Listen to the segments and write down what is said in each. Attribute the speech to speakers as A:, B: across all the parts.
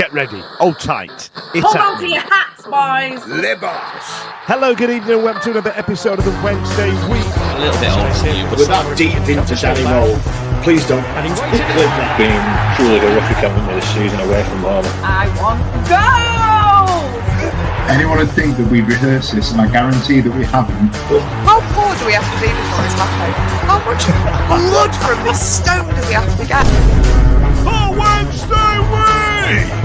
A: Get ready. Hold tight. It's
B: Hold on to your hats, boys.
C: Libos.
A: Hello, good evening, and welcome to another episode of the Wednesday Week.
D: A little bit old for you, but
C: We're that deep into Danny Roll. Please don't.
A: And he waited.
C: Clip that.
E: Been truly horrific having this season away from home.
B: I want gold.
F: Anyone would think that we rehearse this, and I guarantee that we haven't.
G: How poor do we have to be before it's happening? How much blood from this stone does he have to get?
A: For Wednesday Week!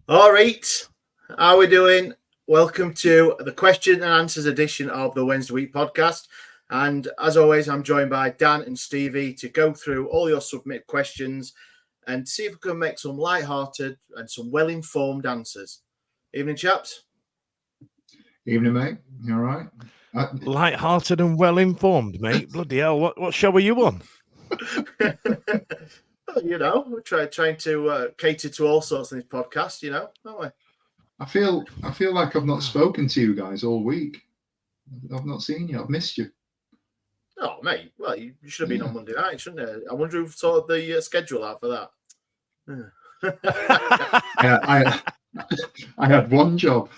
C: All right. How are we doing? Welcome to the question and answers edition of the Wednesday Week podcast. And as always, I'm joined by Dan and Stevie to go through all your submitted questions and see if we can make some light-hearted and some well-informed answers. Evening, chaps.
F: Evening, mate. You all right?
A: Light-hearted and well-informed, mate. Bloody hell, what show are you on?
C: You know, we're trying to cater to all sorts in this podcast, you know, don't we?
F: I feel like I've not spoken to you guys all week. I've not seen you. I've missed you.
C: Oh, mate. Well, you should have been on Monday night, shouldn't you? I wonder who sorted the schedule out for that.
F: I had one job.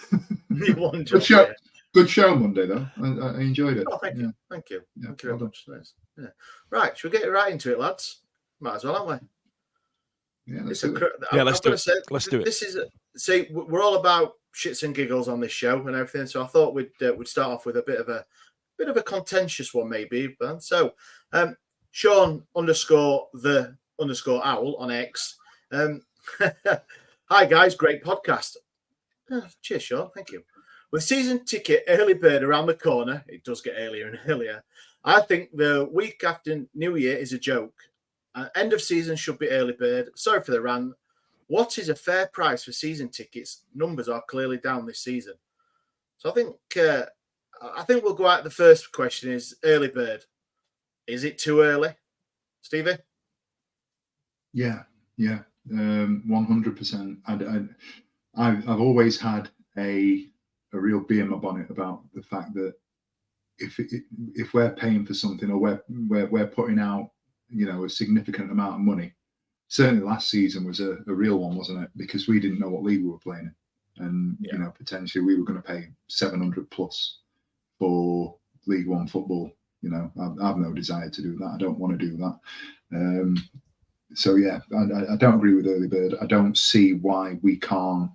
C: One job,
F: Good show Monday, though. I enjoyed it.
C: Oh, thank you.
F: Yeah.
C: Thank you.
F: Yeah,
C: Thank you very
F: well
C: much. Nice. Yeah. Right, should we get right into it, lads? Might as well, aren't we?
F: Yeah, let's
C: It's
F: do
C: a,
F: it.
A: Yeah, let's do it. Let's do it.
C: This is see, we're all about shits and giggles on this show and everything. So I thought we'd start off with a bit of a contentious one, maybe. But so, Sean _the_owl on X. Hi guys, great podcast. Cheers, Sean. Thank you. With season ticket early bird around the corner, it does get earlier and earlier. I think the week after New Year is a joke. End of season should be early bird. Sorry for the rant. What is a fair price for season tickets? Numbers are clearly down this season. So I think we'll go out. The first question is early bird. Is it too early, Stevie?
F: Yeah, 100%. I've always had a real bee in my bonnet about the fact that if we're paying for something or we're putting out, you know, a significant amount of money. Certainly last season was a real one, wasn't it? Because we didn't know what league we were playing in. And, you know, potentially we were going to pay 700 plus for League One football. You know, I have no desire to do that. I don't want to do that. So, yeah, I don't agree with early bird. I don't see why we can't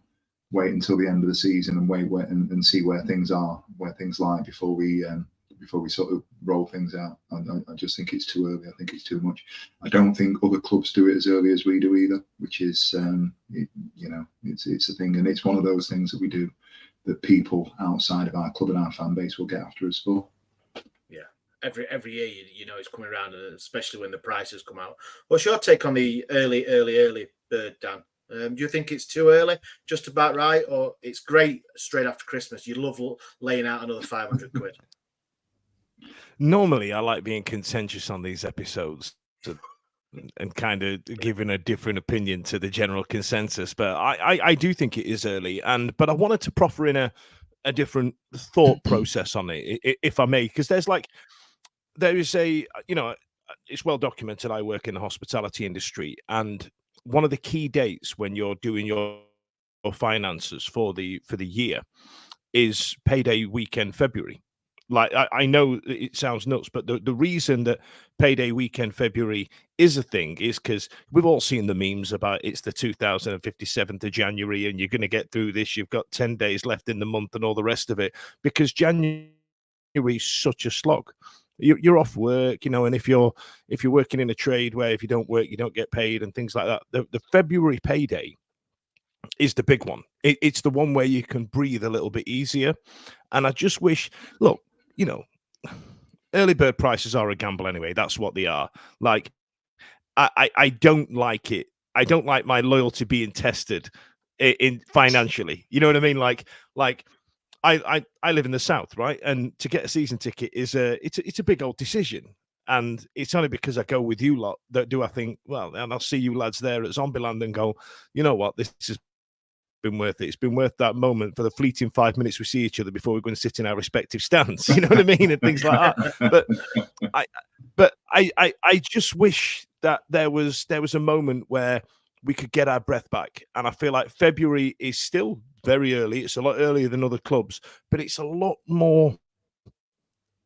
F: wait until the end of the season and wait and see where things lie before we sort of roll things out. I just think it's too early. I think it's too much. I don't think other clubs do it as early as we do either, which is, it's a thing. And it's one of those things that we do that people outside of our club and our fan base will get after us for.
C: Yeah. Every year, you know, it's coming around, especially when the prices come out. What's your take on the early bird, Dan? Do you think it's too early, just about right, or it's great straight after Christmas? You love laying out another 500 quid.
A: Normally, I like being contentious on these episodes and kind of giving a different opinion to the general consensus. But I do think it is early, but I wanted to proffer in a different thought process on it, if I may, because there is it's well documented. I work in the hospitality industry, and one of the key dates when you're doing your finances for the year is payday weekend February. Like, I know it sounds nuts, but the reason that payday weekend February is a thing is because we've all seen the memes about it's the 2057th of January and you're going to get through this. You've got 10 days left in the month and all the rest of it, because January is such a slog. You're off work, you know, and if you're working in a trade where if you don't work, you don't get paid and things like that. The February payday is the big one. It's the one where you can breathe a little bit easier. And I just wish, look, you know, early bird prices are a gamble anyway. That's what they are. Like, I don't like it. I don't like my loyalty being tested in financially. You know what I mean? Like I live in the South, right? And to get a season ticket is it's a big old decision. And it's only because I go with you lot that do I think, well, and I'll see you lads there at Zombieland and go, you know what, this has been worth it. It's been worth that moment for the fleeting 5 minutes we see each other before we go and sit in our respective stands. You know what I mean? And things like that. But I just wish that there was a moment where we could get our breath back. And I feel like February is still very early. It's a lot earlier than other clubs, but it's a lot more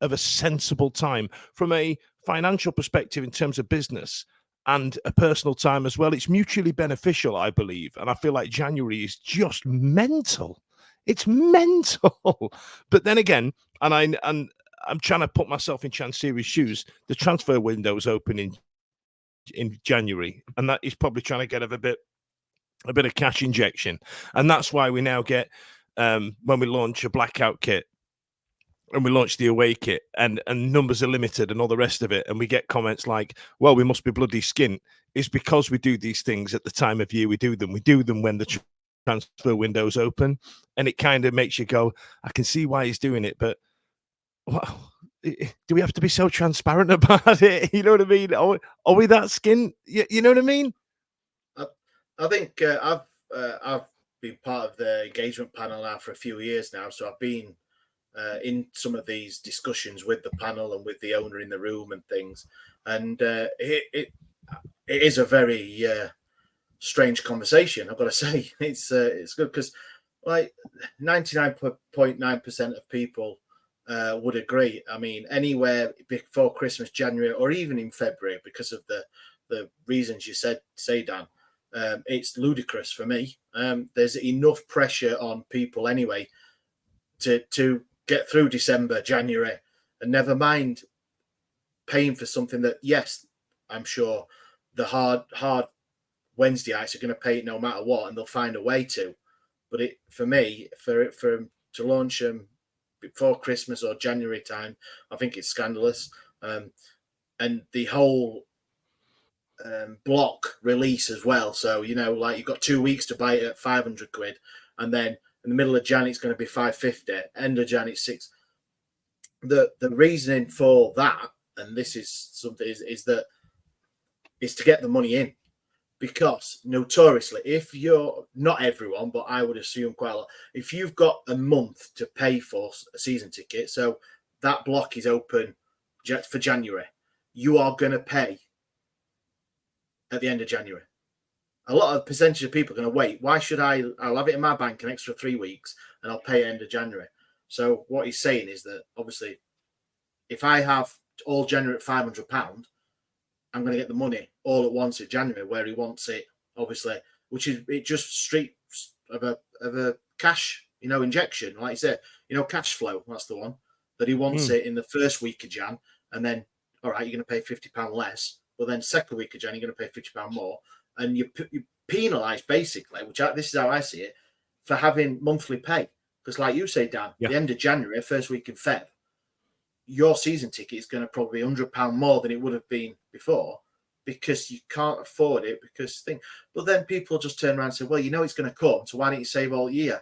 A: of a sensible time from a financial perspective in terms of business and a personal time as well. It's mutually beneficial, I believe. And I feel like January is just mental. It's mental. But then again, and I'm trying to put myself in Chansiri's shoes. The transfer window is open in January, and that is probably trying to get a bit of cash injection. And that's why we now get when we launch a blackout kit and we launch the away kit and numbers are limited and all the rest of it, and we get comments like, well, we must be bloody skint. It's because we do these things at the time of year we do them when the transfer window's open, and it kind of makes you go, I can see why he's doing it, but well, do we have to be so transparent about it? You know what I mean? Are we that skint? You know what I mean?
C: I think I've been part of the engagement panel now for a few years now, so I've been in some of these discussions with the panel and with the owner in the room and things, and it is a very strange conversation. I've got to say, it's good because like 99.9% of people would agree. I mean, anywhere before Christmas, January, or even in February, because of the reasons you say, Dan, it's ludicrous for me. There's enough pressure on people anyway to get through December, January, and never mind paying for something that, yes, I'm sure the hard Wednesdayites are going to pay it no matter what, and they'll find a way to. But for me, to launch them before Christmas or January time, I think it's scandalous. And the whole block release as well. So, like you've got 2 weeks to buy it at 500 quid, and then in the middle of Jan it's going to be 550. End of Jan it's 6. The reasoning for that, and this is something, is to get the money in, because notoriously, if you're not everyone, but I would assume quite a lot, if you've got a month to pay for a season ticket, so that block is open for January, you are going to pay at the end of January. A lot of percentage of people are going to wait. Why should I'll have it in my bank an extra 3 weeks and I'll pay end of January. So what he's saying is that obviously if I have all January at £500, I'm going to get the money all at once in January where he wants it, obviously, which is it just straight of a cash, injection. Like you said, cash flow, that's the one, that he wants it in the first week of Jan, and then, all right, you're going to pay £50 less, but then second week of Jan, you're going to pay £50 more. And you penalise, basically, this is how I see it, for having monthly pay. Because like you say, Dan, the end of January, first week in Feb, your season ticket is going to probably be £100 more than it would have been before, because you can't afford it. But then people just turn around and say, well, it's going to come, so why don't you save all year?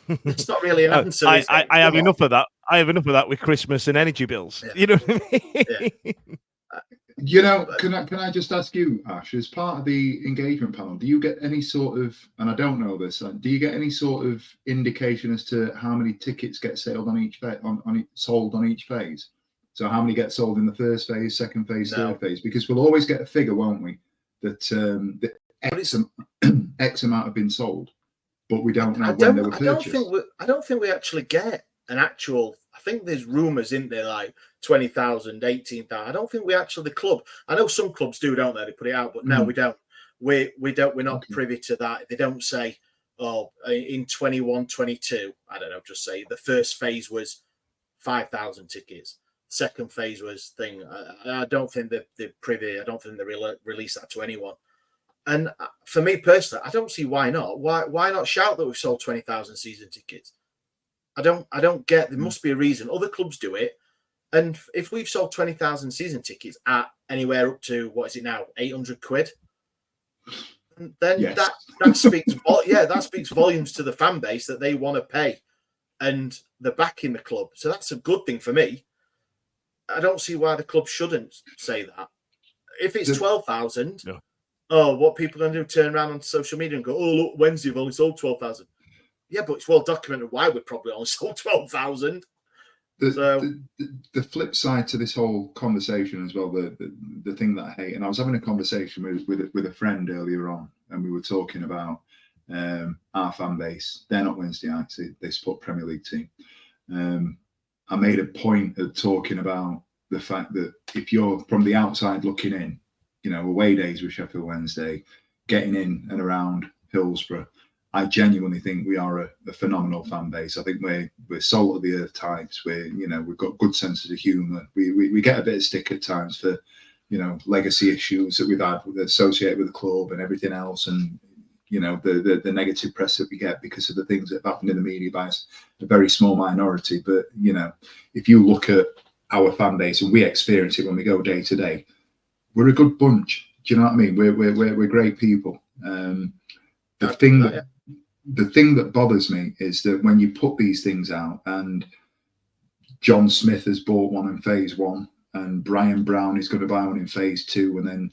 C: It's not really an answer.
A: I have enough of that. I have enough of that with Christmas and energy bills. Yeah. You know what I mean?
C: Yeah.
F: Can I just ask you, Ash, as part of the engagement panel, do you get any sort of, and I don't know this, do you get any sort of indication as to how many tickets get sold on each phase? So how many get sold in the first phase, second phase, third phase? Because we'll always get a figure, won't we? That the X amount have been sold, but we don't know when they were purchased.
C: I don't think we actually get an actual. I think there's rumours, isn't there, like 20,000, 18,000. I don't think we actually, the club, I know some clubs do, don't they? They put it out, but no, we don't. We're not privy to that. They don't say, in 21, 22, I don't know, just say the first phase was 5,000 tickets. Second phase was thing. I don't think they're privy. I don't think they release that to anyone. And for me personally, I don't see why not. Why not shout that we've sold 20,000 season tickets? I don't get. There must be a reason. Other clubs do it, and if we've sold 20,000 season tickets at anywhere up to what is it now, 800 quid, then that speaks. That speaks volumes to the fan base that they want to pay, and they're backing the club. So that's a good thing for me. I don't see why the club shouldn't say that. If it's 12,000, what people are going to do? Turn around on social media and go, "Oh, look, Wednesday we've only sold 12,000." Yeah, but it's well documented why we probably only sold 12,000.
F: The flip side to this whole conversation as well, the thing that I hate, and I was having a conversation with a friend earlier on, and we were talking about our fan base. They're not Wednesdayites, they support Premier League team. I made a point of talking about the fact that if you're from the outside looking in, away days with Sheffield Wednesday, getting in and around Hillsborough, I genuinely think we are a phenomenal fan base. I think we're salt of the earth types. We've got good senses of humour. We get a bit of stick at times for, legacy issues that we've had associated with the club and everything else, and the negative press that we get because of the things that have happened in the media by a very small minority. But if you look at our fan base, and we experience it when we go day to day, we're a good bunch. Do you know what I mean? We're great people. The thing that bothers me is that when you put these things out, and John Smith has bought one in phase 1, and Brian Brown is going to buy one in phase 2, and then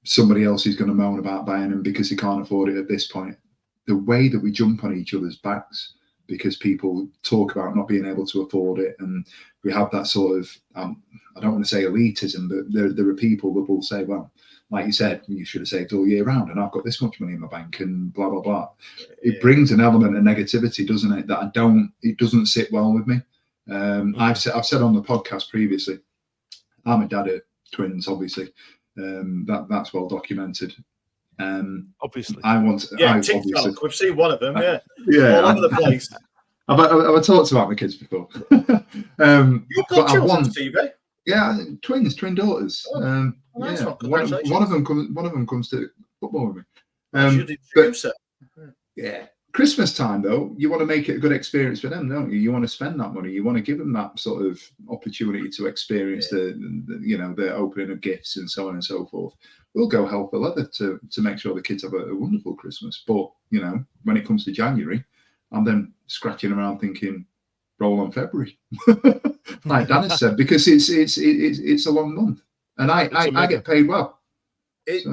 F: somebody else is going to moan about buying them because he can't afford it at this point. The way that we jump on each other's backs because people talk about not being able to afford it, and we have that sort of, I don't want to say elitism, but there are people that will say, well, like you said, you should have saved all year round, and I've got this much money in my bank, and blah, blah, blah. It brings an element of negativity, doesn't it? That it doesn't sit well with me. I've said on the podcast previously, I'm a dad of twins, obviously. That's well documented.
A: Obviously.
C: TikTok, we've seen one of them,
F: yeah.
C: All over the place.
F: I've talked about my kids before.
C: You've got children, Stevie?
F: Yeah, twin daughters.
C: Nice one.
F: One of them comes to football with me. Yeah. Christmas time though, you want to make it a good experience for them, don't you? You want to spend that money. You want to give them that sort of opportunity to experience the opening of gifts and so on and so forth. We'll go hell for leather to make sure the kids have a wonderful Christmas. But when it comes to January, I'm then scratching around thinking, roll on February, like Dan has said, because it's a long month, and I get paid well.
C: It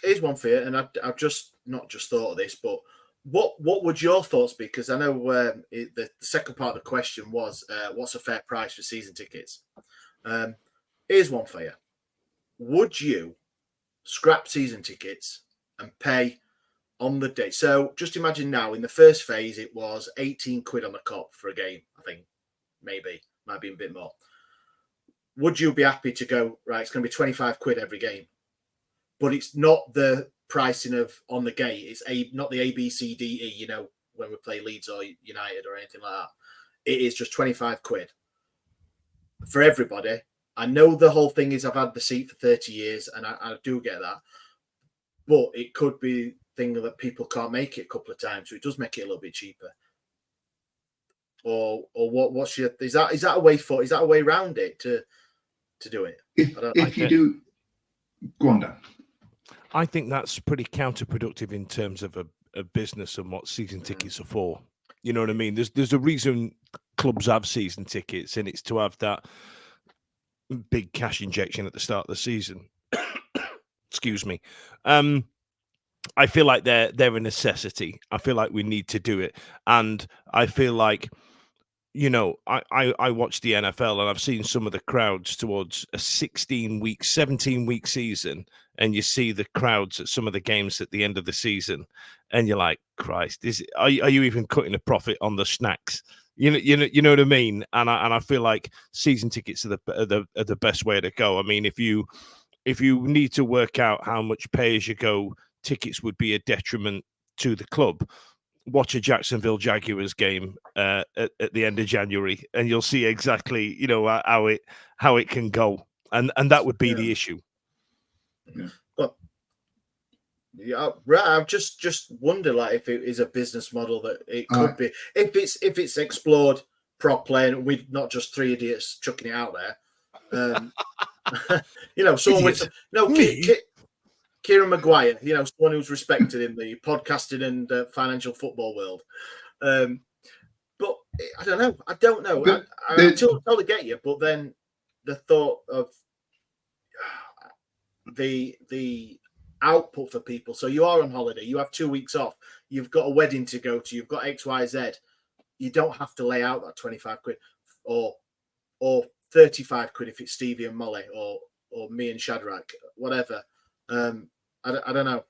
C: is one for you, and I've just not just thought of this, but what would your thoughts be? Because I know the second part of the question was what's a fair price for season tickets. Here's one for you. Would you scrap season tickets and pay on the day? So just imagine now, in the first phase, it was 18 quid on the cop for a game. I think might be a bit more. Would you be happy to go, right, it's going to be 25 quid every game, but it's not the pricing of on the gate, it's not the A, B, C, D, E, when we play Leeds or United or anything like that. It is just 25 quid for everybody. I know the whole thing is I've had the seat for 30 years, and I do get that, but it could be thing that people can't make it a couple of times, so it does make it a little bit cheaper. Or what's your, is that a way around it to do it?
F: If you do, go on, Dan.
A: I think that's pretty counterproductive in terms of a business and what season tickets are for. You know what I mean? There's a reason clubs have season tickets, and it's to have that big cash injection at the start of the season. Excuse me. I feel like they're a necessity. I feel like we need to do it, and I feel like, I watch the NFL, and I've seen some of the crowds towards a 16-week, 17-week season, and you see the crowds at some of the games at the end of the season, and you're like, Christ, are you even cutting a profit on the snacks? You know what I mean? And I feel like season tickets are the best way to go. I mean, if you need to work out how much pay-as-you-go tickets would be a detriment to the club, watch a Jacksonville Jaguars game at the end of January, and you'll see exactly how it can go, and that would be the issue.
F: Yeah.
C: Well, yeah, right. I've just wondered, like, if it is a business model that it could be, if it's explored properly, and we're not just three idiots chucking it out there. Someone with Kieran Maguire, someone who's respected in the podcasting and financial football world. But I don't know. I totally get you. But then the thought of the output for people. So you are on holiday. You have 2 weeks off. You've got a wedding to go to. You've got X, Y, Z. You don't have to lay out that 25 quid or or 35 quid if it's Stevie and Molly, or me and Shadrach, whatever. I don't know,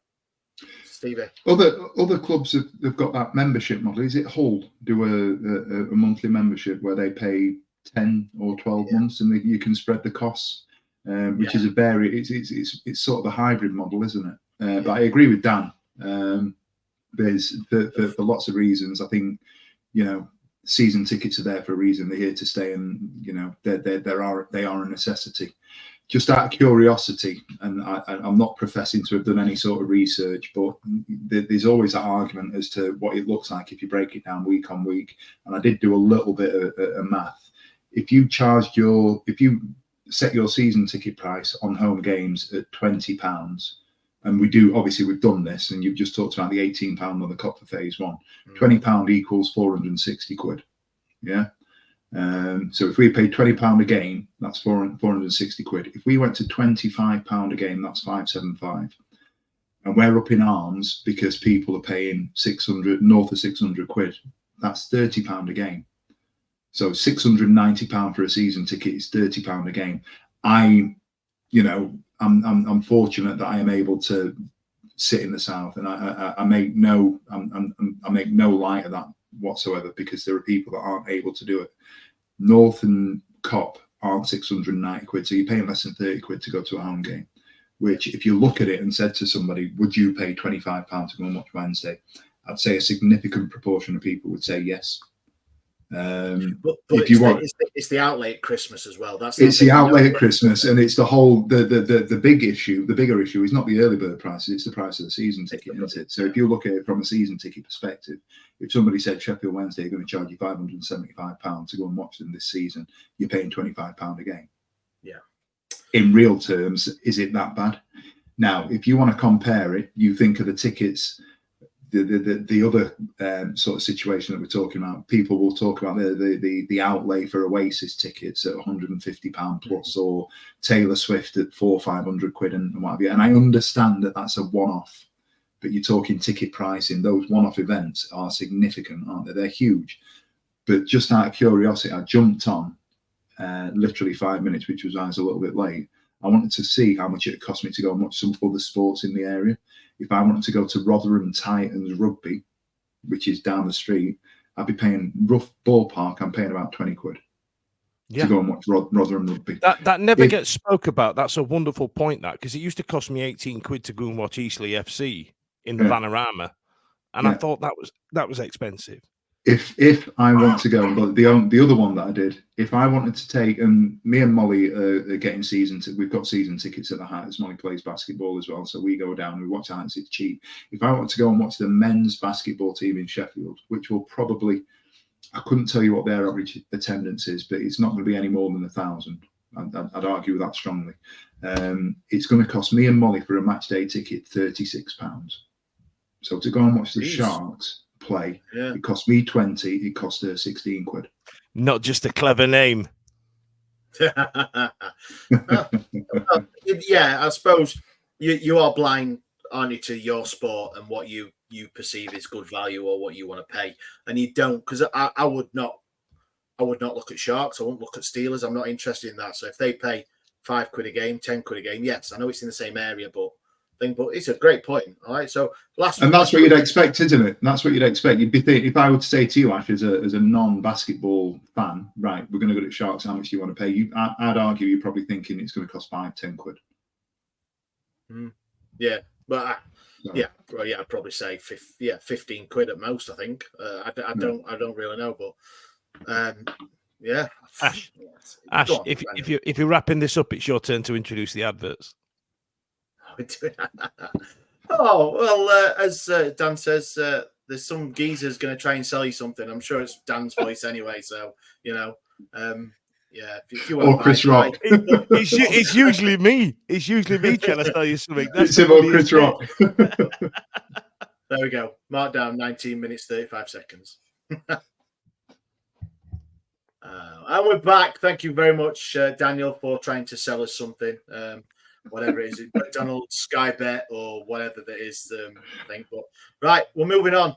C: Stevie.
F: Other clubs have got that membership model. Is it Hull do a monthly membership where they pay 10 or 12 months and you can spread the costs, which is it's sort of a hybrid model, isn't it? But I agree with Dan. There's for lots of reasons. I think, season tickets are there for a reason. They're here to stay, and they are a necessity. Just out of curiosity, and I'm not professing to have done any sort of research, but there's always that argument as to what it looks like if you break it down week on week. And I did do a little bit of math. If you set your season ticket price on home games at £20, and we've done this, and you've just talked about the £18 on the Cup for phase one, £20 equals 460 quid. Yeah. So if we paid £20 a game, that's 460 quid. If we went to £25 a game, that's 575. And we're up in arms because people are paying north of 600 quid. That's £30 a game. So £690 for a season ticket is £30 a game. I'm fortunate that I am able to sit in the south, and I make no light of that whatsoever, because there are people that aren't able to do it. North and Cop aren't 690 quid, so you're paying less than 30 quid to go to a home game, which, if you look at it and said to somebody, would you pay £25 to go and watch Wednesday? I'd say a significant proportion of people would say yes.
C: But if you want, it's the outlay at Christmas as well. It's
F: the outlay at Christmas, and it's the whole the big issue. The bigger issue is not the early bird prices; it's the price of the season ticket, isn't it? So if you look at it from a season ticket perspective, if somebody said Sheffield Wednesday are going to charge you £575 to go and watch them this season, you're paying £25 a game.
C: Yeah.
F: In real terms, is it that bad? Now, if you want to compare it, you think of the tickets. The other sort of situation that we're talking about, people will talk about the outlay for Oasis tickets at £150 plus, or Taylor Swift at 400-500 quid and what have you. And I understand that that's a one-off, but you're talking ticket pricing. Those one-off events are significant, aren't they? They're huge. But just out of curiosity, I jumped on literally 5 minutes, which was I was a little bit late. I wanted to see how much it cost me to go and watch some other sports in the area. If I wanted to go to Rotherham Titans rugby, which is down the street, I'd be paying, rough ballpark, I'm paying about 20 quid to go and watch Rotherham rugby.
A: That never gets spoke about. That's a wonderful point, that, because it used to cost me 18 quid to go and watch SWFC in the Vanarama, and I thought that was expensive.
F: If I want to go, but the other one that I did, if I wanted to take, and me and Molly are getting we've got season tickets at the Heights. Molly plays basketball as well, so we go down and we watch Heights. It's cheap. If I want to go and watch the men's basketball team in Sheffield, which will probably, I couldn't tell you what their average attendance is, but it's not going to be any more than 1,000. I'd argue with that strongly. It's going to cost me and Molly for a match day ticket £36. So to go and watch the Sharks play, it cost me 20, it cost her 16 quid.
A: Not just a clever name.
C: I suppose you are blind, aren't you, to your sport and what you perceive as good value or what you want to pay, and you don't, because I would not look at Sharks, I wouldn't look at Steelers. I'm not interested in that. So if they pay £5 a game, 10 quid a game, yes, I know it's in the same area, but it's a great point. All right, so that's
F: what you'd expect, isn't it? That's what you'd expect. You'd be thinking, if I would say to you, Ash, as a non-basketball fan, right, we're going to go to Sharks, how much do you want to pay? I'd argue you're probably thinking it's going to cost 5-10 quid.
C: Yeah, but I'd probably say 15 quid at most. I think I don't really know, but
A: Ash, if you're wrapping this up, it's your turn to introduce the adverts.
C: Oh, well, as Dan says, there's some geezer's going to try and sell you something. I'm sure it's Dan's voice anyway, so if you want,
F: or Chris Rock.
A: It's usually me. It's usually me trying to sell you something.
F: It's him or Chris Rock.
C: There we go. Mark down 19 minutes 35 seconds. And we're back. Thank you very much, Daniel, for trying to sell us something. Whatever it is, McDonald's, Sky Bet, or whatever that is. Thing. But right, we're moving on.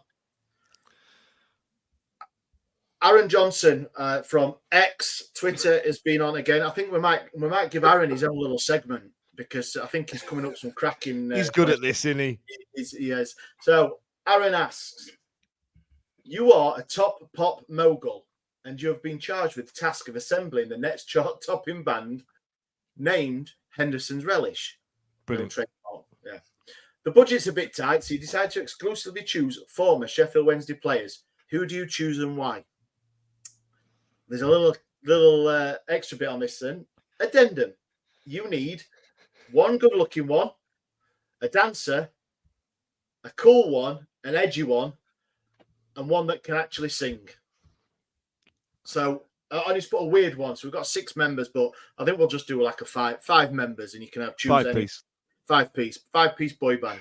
C: Aaron Johnson from X Twitter has been on again. I think we might give Aaron his own little segment because I think he's coming up with some cracking.
A: He's good at this, isn't he?
C: He is. So Aaron asks, "You are a top pop mogul, and you have been charged with the task of assembling the next chart-topping band named Henderson's Relish."
A: Brilliant.
C: Yeah. The budget's a bit tight, so you decide to exclusively choose former Sheffield Wednesday players. Who do you choose and why? There's a little extra bit on this then. Addendum. You need one good-looking one, a dancer, a cool one, an edgy one, and one that can actually sing. So I just put a weird one. So we've got 6 members, but I think we'll just do like a five members, and you can choose any. 5-piece boy band.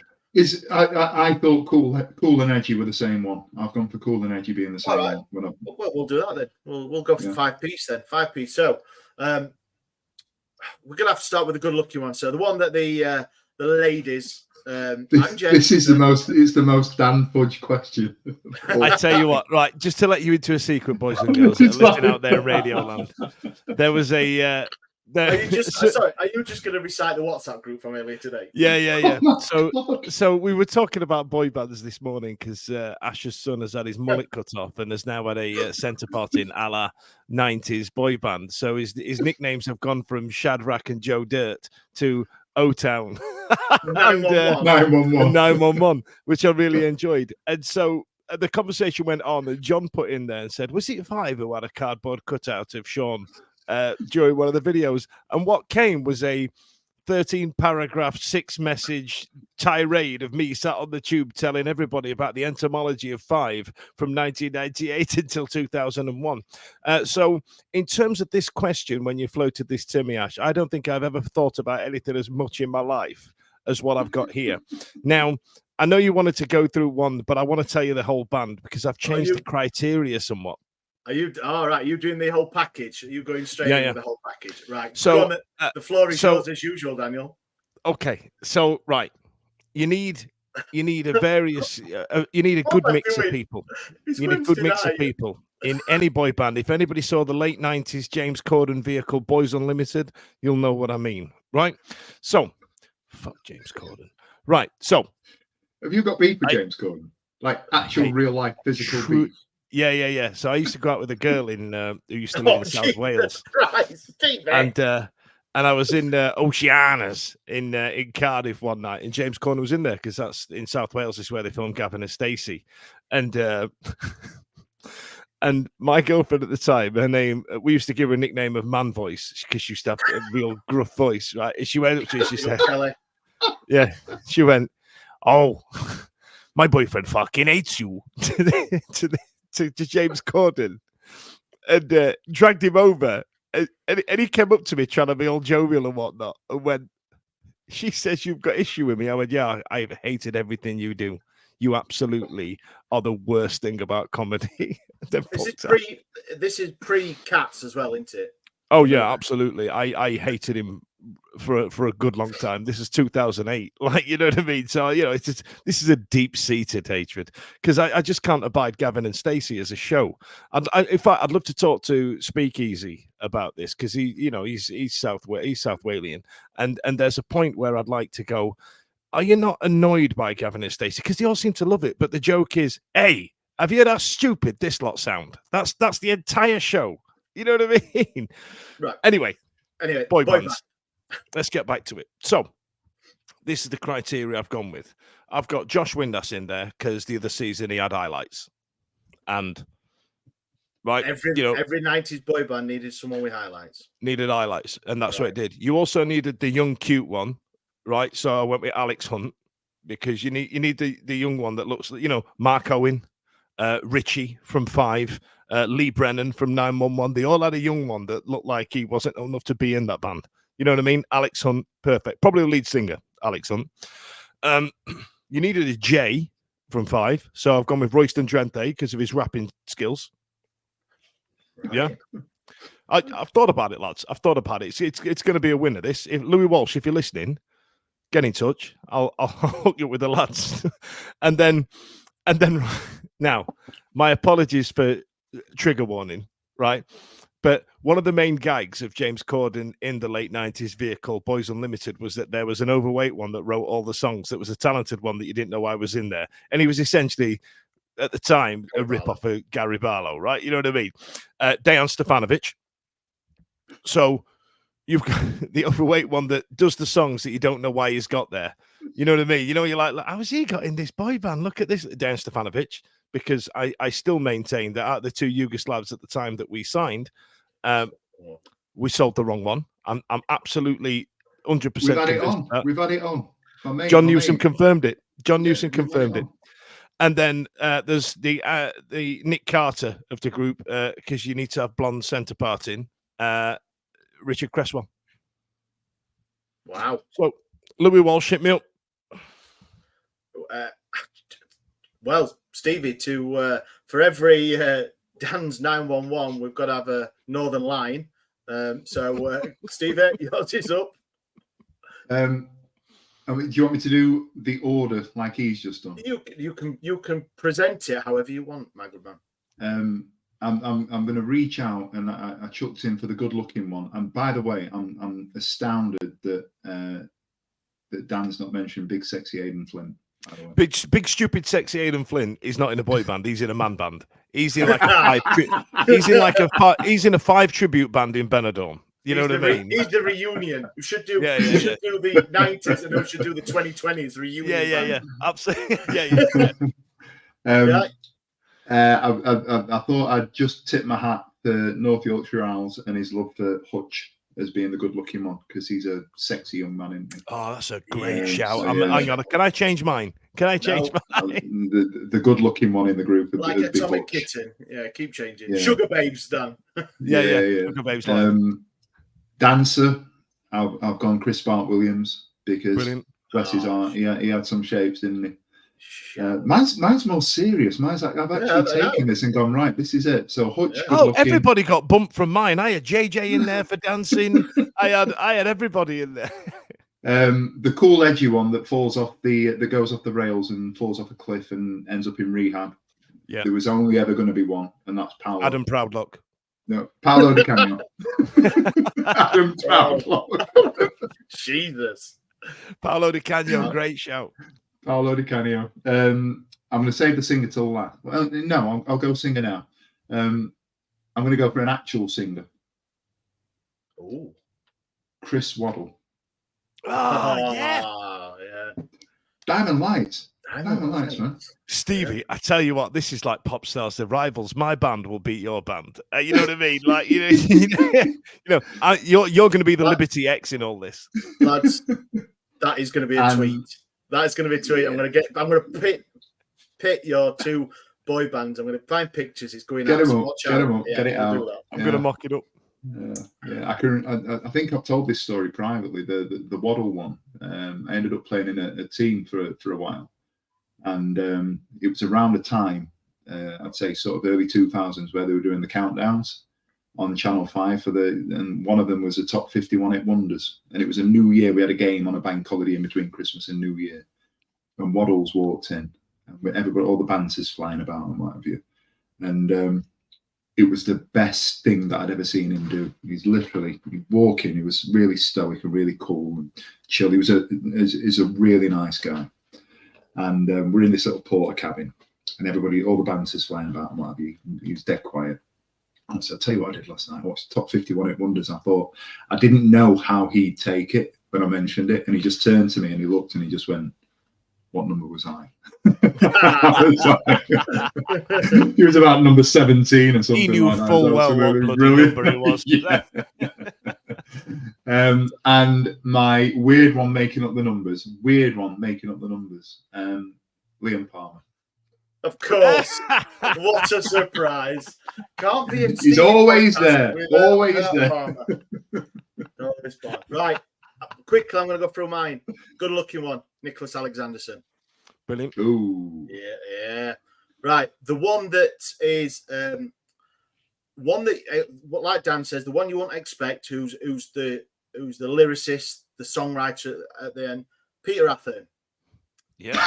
F: I thought cool and edgy were the same one. I've gone for cool and edgy being the same one.
C: Well, we'll do that then. We'll go for 5-piece then. 5-piece. So we're gonna have to start with a good looking one. So the one that the ladies.
F: This is the most Dan Fudge question.
A: I tell you what, right? Just to let you into a secret, boys and girls, that are listening out there in Radio Land. There was a.
C: Are you just going to recite the WhatsApp group from earlier today?
A: Yeah. So we were talking about boy bands this morning because Ash's son has had his mullet cut off and has now had a centre part in a la 90s boy band. So his nicknames have gone from Shadrach and Joe Dirt to O-Town and 911, which I really enjoyed. And so the conversation went on, and John put in there and said, "Was it 5 who had a cardboard cutout of Sean during one of the videos?" And what came was a 13-paragraph, 6-message tirade of me sat on the tube telling everybody about the etymology of 5 from 1998 until 2001. So in terms of this question, when you floated this to me, Ash, I don't think I've ever thought about anything as much in my life as what I've got here. Now, I know you wanted to go through one, but I want to tell you the whole band because I've changed the criteria somewhat.
C: Are you all right? Are you doing the whole package? Are you going straight into the whole package? Right.
A: So
C: the floor is yours as usual, Daniel.
A: Okay. So right, you need a various. You need a good mix of people. You need a good mix of people in any boy band. If anybody saw the late 90s James Corden vehicle Boys Unlimited, you'll know what I mean, right? So, fuck James Corden. Right. So,
F: have you got beef with James Corden? Like actual real life physical beef?
A: Yeah. So I used to go out with a girl in who used to live in South Wales, and I was in Oceanas in Cardiff one night, and James Corden was in there because that's in South Wales. Is where they filmed Gavin and Stacey, and and my girlfriend at the time, her name, we used to give her a nickname of Man Voice because she used to have a real gruff voice, right? And she went up to me, she said, "Yeah," she went, "Oh, my boyfriend fucking hates you," to James Corden, and dragged him over, and he came up to me trying to be all jovial and whatnot. And when she says, "You've got issue with me," I went, "Yeah, I've hated everything you do. You absolutely are the worst thing about comedy."
C: This is pre-Cats as well, isn't it?
A: Oh yeah, absolutely. I hated him for a good long time. This is 2008, like, you know what I mean? So, you know, this is a deep-seated hatred because I just can't abide Gavin and Stacey as a show. In fact, I'd love to talk to Speakeasy about this because he's South Walian, and there's a point where I'd like to go, are you not annoyed by Gavin and Stacey? Because they all seem to love it, but the joke is, hey, have you heard how stupid this lot sound? That's the entire show. You know what I mean?
C: Right.
A: Anyway, boy bands.
C: Band.
A: Let's get back to it. So, this is the criteria I've gone with. I've got Josh Windass in there because the other season he had highlights, and
C: every 90s boy band needed someone with highlights.
A: And that's what it did. You also needed the young, cute one, right? So I went with Alex Hunt because you need the young one that looks, Mark Owen, Richie from 5. Lee Brennan from 911. They all had a young one that looked like he wasn't old enough to be in that band. You know what I mean? Alex Hunt, perfect. Probably the lead singer, Alex Hunt. You needed a J from 5, so I've gone with Royston Drenthe because of his rapping skills. Right. Yeah, I've thought about it, lads. I've thought about it. It's going to be a winner. This, if Louis Walsh, if you're listening, get in touch. I'll hook you with the lads, and then now, my apologies for trigger warning, right? But one of the main gags of James Corden in the late 90s vehicle Boys Unlimited was that there was an overweight one that wrote all the songs. That was a talented one that you didn't know why was in there. And he was essentially, at the time, a rip-off of Gary Barlow, right? You know what I mean? Dejan Stefanovic. So you've got the overweight one that does the songs that you don't know why he's got there. You know what I mean? You know, you're like, how has he got in this boy band? Look at this, Dejan Stefanovic. Because I still maintain that out of the two Yugoslavs at the time that we signed, we sold the wrong one. I'm absolutely 100%.
F: We've had it on.
A: John Newsom confirmed it. John Newsom confirmed it. And then there's the Nick Carter of the group, because you need to have blonde centre part in, Richard Cresswell.
C: Wow.
A: So Louis Walsh, hit me up.
C: Well, Stevie, for every Dan's 911, we've got to have a Northern Line. So, Stevie, yours is up.
F: I mean, do you want me to do the order like he's just done?
C: You can present it however you want, my good man.
F: I'm going to reach out, and I chucked in for the good-looking one. And by the way, I'm astounded that that Dan's not mentioned Big Sexy Aidan Flint.
A: Big stupid sexy Aidan Flint is not in a boy band. He's in a man band. He's in like he's in a 5 tribute band in Benidorm. You know what I mean?
C: He's the reunion. We should do we should do the 90s, and then we should do the 2020s reunion.
A: Yeah, absolutely.
F: I thought I'd just tip my hat to North Yorkshire Isles and his love for Hutch as being the good-looking one, because he's a sexy young man, isn't he?
A: Oh, that's a great shout. Hang on, can I change mine? Mine?
F: The good-looking one in the group.
C: Like Atomic Kitten. Yeah, keep changing. Yeah. Sugar Babes, Dan.
A: Yeah. Sugar Babes.
F: Dancer, I've gone Chris Bart Williams, because bless his heart, he had some shapes, didn't he? Mine's more serious. Mine's like, I've actually taken this and gone, right, this is it. So Hutch.
A: Everybody got bumped from mine. I had JJ in there for dancing. I had everybody in there.
F: The cool edgy one that falls off that goes off the rails and falls off a cliff and ends up in rehab.
A: Yeah.
F: There was only ever going to be one, and that's Paolo.
A: Adam Proudlock.
F: No, Paolo Di Canio. Adam Proudlock.
C: Jesus.
A: Paolo Di Canio, great shout.
F: Paolo Di Canio. I'm going to save the singer till last. Well, no, I'll go singer now. I'm going to go for an actual singer.
C: Oh,
F: Chris Waddle.
A: Oh, yeah.
F: Diamond Lights. Diamond Lights, man.
A: Stevie, I tell you what, this is like pop stars, the rivals. My band will beat your band. You know what I mean? Like, you're going to be the Liberty X in all this.
C: Lads, that is going to be a tweet. That is going to be a tweet. Yeah. I'm going to pit your two boy bands. I'm going to find pictures. It's going out.
F: Get them up. Get it out.
A: I'm going to mock it up.
F: Yeah. I think I've told this story privately. The Waddle one. I ended up playing in a team for a while, and it was around the time I'd say sort of early 2000s where they were doing the countdowns on Channel 5 and one of them was a top 51 hit wonders, and it was a New Year. We had a game on a bank holiday in between Christmas and New Year, and Waddles walked in, and everybody, all the banters flying about and what have you, and it was the best thing that I'd ever seen him do. He's literally walking. He was really stoic and really cool and chill. He was a really nice guy, and we're in this little porter cabin, and everybody, all the banters flying about and what have you. He was dead quiet. And so I'll tell you what I did last night. I watched Top 51 Hit Wonders. I thought, I didn't know how he'd take it when I mentioned it. And he just turned to me and he looked and he just went, what number was I? He was about number 17 or something.
A: He knew
F: like
A: full well what bloody number he was.
F: And my weird one making up the numbers, Liam Palmer.
C: Of course. What a surprise. Can't be a
F: He's always there. Always there.
C: Right. Quickly, I'm going to go through mine. Good looking one. Nicholas Alexanderson.
A: Brilliant.
F: Ooh.
C: Yeah. Right. The one that is like Dan says, the one you won't expect, who's the lyricist, the songwriter at the end, Peter Athern.
A: Yeah.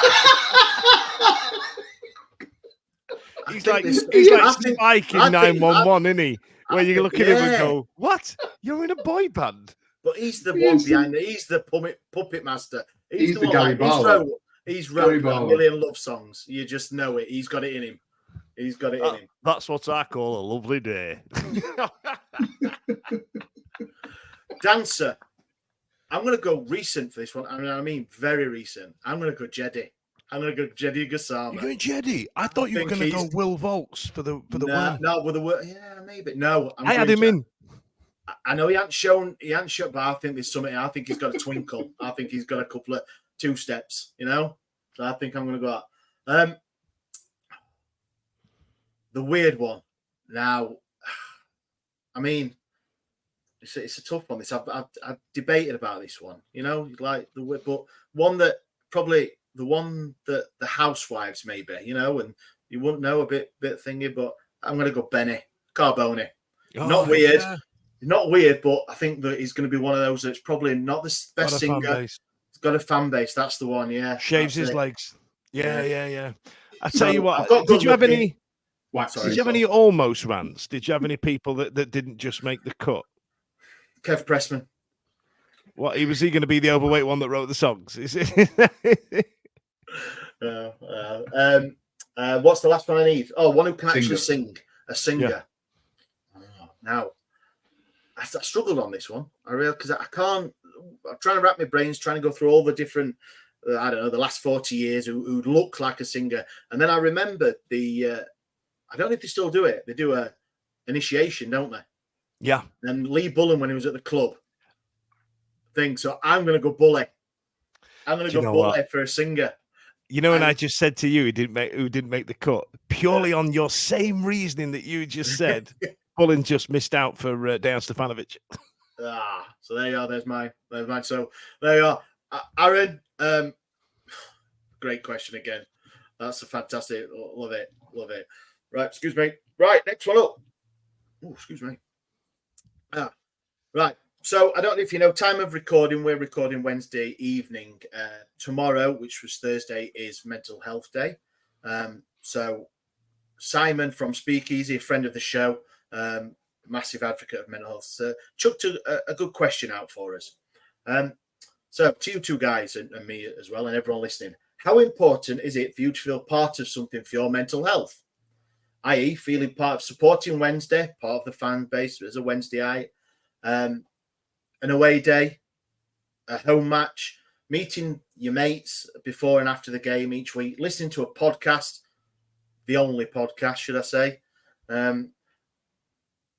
A: He's
C: think
A: like
C: this-
A: he's
C: I
A: like
C: think-
A: Spike in
C: I think-
A: 911, isn't he? Where you look at him and
C: yeah.
A: go, "What? You're in a boy band?"
C: But he's the
F: He
C: one
F: is.
C: behind it. He's the puppet master.
F: He's the
C: one,
F: Gary Barlow.
C: He's
F: Gary
C: wrote a
F: Barlow.
C: million love songs. You just know it. He's got it in him. He's got it in him.
A: That's what I call a lovely day.
C: Dancer. I'm going to go recent for this one. I mean, very recent. I'm going to go Jedi. I'm going to go Jedi Gasama.
A: You're going Jedi. I thought you were
C: think
A: going to go
C: he's-
A: Will Volks for the win.
C: No, with the word, yeah, maybe. No,
A: I had him in.
C: I know he hadn't shown, but I think there's something. I think he's got a twinkle. I think he's got a couple of 2 steps, So I think I'm going to go out. The weird one. Now, I mean, it's a tough one. I've debated about this one, like but one that probably the one that the housewives maybe, and you wouldn't know a bit thingy, but I'm going to go Benny Carbone. Not weird.
A: Yeah.
C: Not weird, but I think that he's going to be one of those that's probably not the best singer. He's got a fan base. That's the one, yeah.
A: Shaves
C: that's
A: his
C: it.
A: legs. Yeah. I
C: So,
A: tell you
C: I've
A: what,
C: got
A: did you have
C: good
A: any?
F: Waxes
A: Did you have
F: off.
A: any almost rants? Did you have any people that didn't just make the cut?
C: Kev Pressman.
A: What was he going to be the overweight one that wrote the songs? Is it?
C: What's the last one I need? Oh, one who can actually
F: Singer.
C: sing. A singer.
A: Yeah.
C: Oh, now, I struggled on this one. I really, because I can't. I'm trying to wrap my brains, trying to go through all the different. I don't know, the last 40 years who look like a singer, and then I remember the. I don't know if they still do it. They do a initiation, don't they?
A: Yeah.
C: And Lee Bullen when he was at the club. Thing. So I'm going to go Bully. I'm going to go Bully for a singer.
A: And I just said to you, who didn't make the cut, purely on your same reasoning that you just said. Bullen just missed out for Dejan Stefanovic.
C: So there you are. There's mine. So there you are. Aaron, great question again. That's a fantastic. Love it. Right, excuse me. Right, next one up. Oh, excuse me. Right. So I don't know if you know, time of recording. We're recording Wednesday evening. Tomorrow, which was Thursday, is Mental Health Day. So Simon from Speakeasy, a friend of the show, massive advocate of mental health, chucked a good question out for us. So to you two guys and me as well, and everyone listening, how important is it for you to feel part of something for your mental health? I.e., feeling part of supporting Wednesday, part of the fan base as a Wednesdayite, an away day, a home match, meeting your mates before and after the game each week, listening to a podcast, the only podcast, should I say,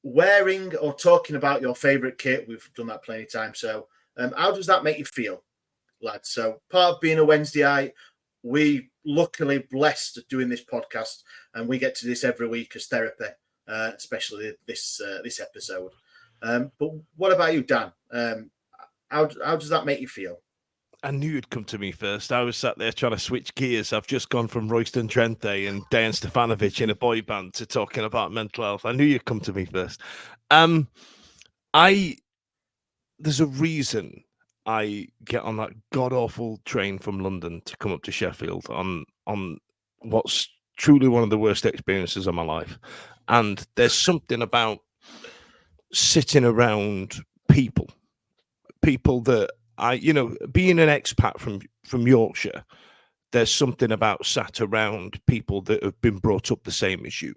C: wearing or talking about your favourite kit. We've done that plenty of times. So how does that make you feel, lads? So part of being a Wednesdayite, we luckily blessed doing this podcast, and we get to this every week as therapy, especially this episode. But what about you, Dan? How does that make you feel?
A: I knew you'd come to me first. I was sat there trying to switch gears. I've just gone from Royston Trente and Dejan Stefanovic in a boy band to talking about mental health. I knew you'd come to me first. There's a reason I get on that god-awful train from London to come up to Sheffield on what's truly one of the worst experiences of my life. And there's something about sitting around people that being an expat from Yorkshire, there's something about sat around people that have been brought up the same as you.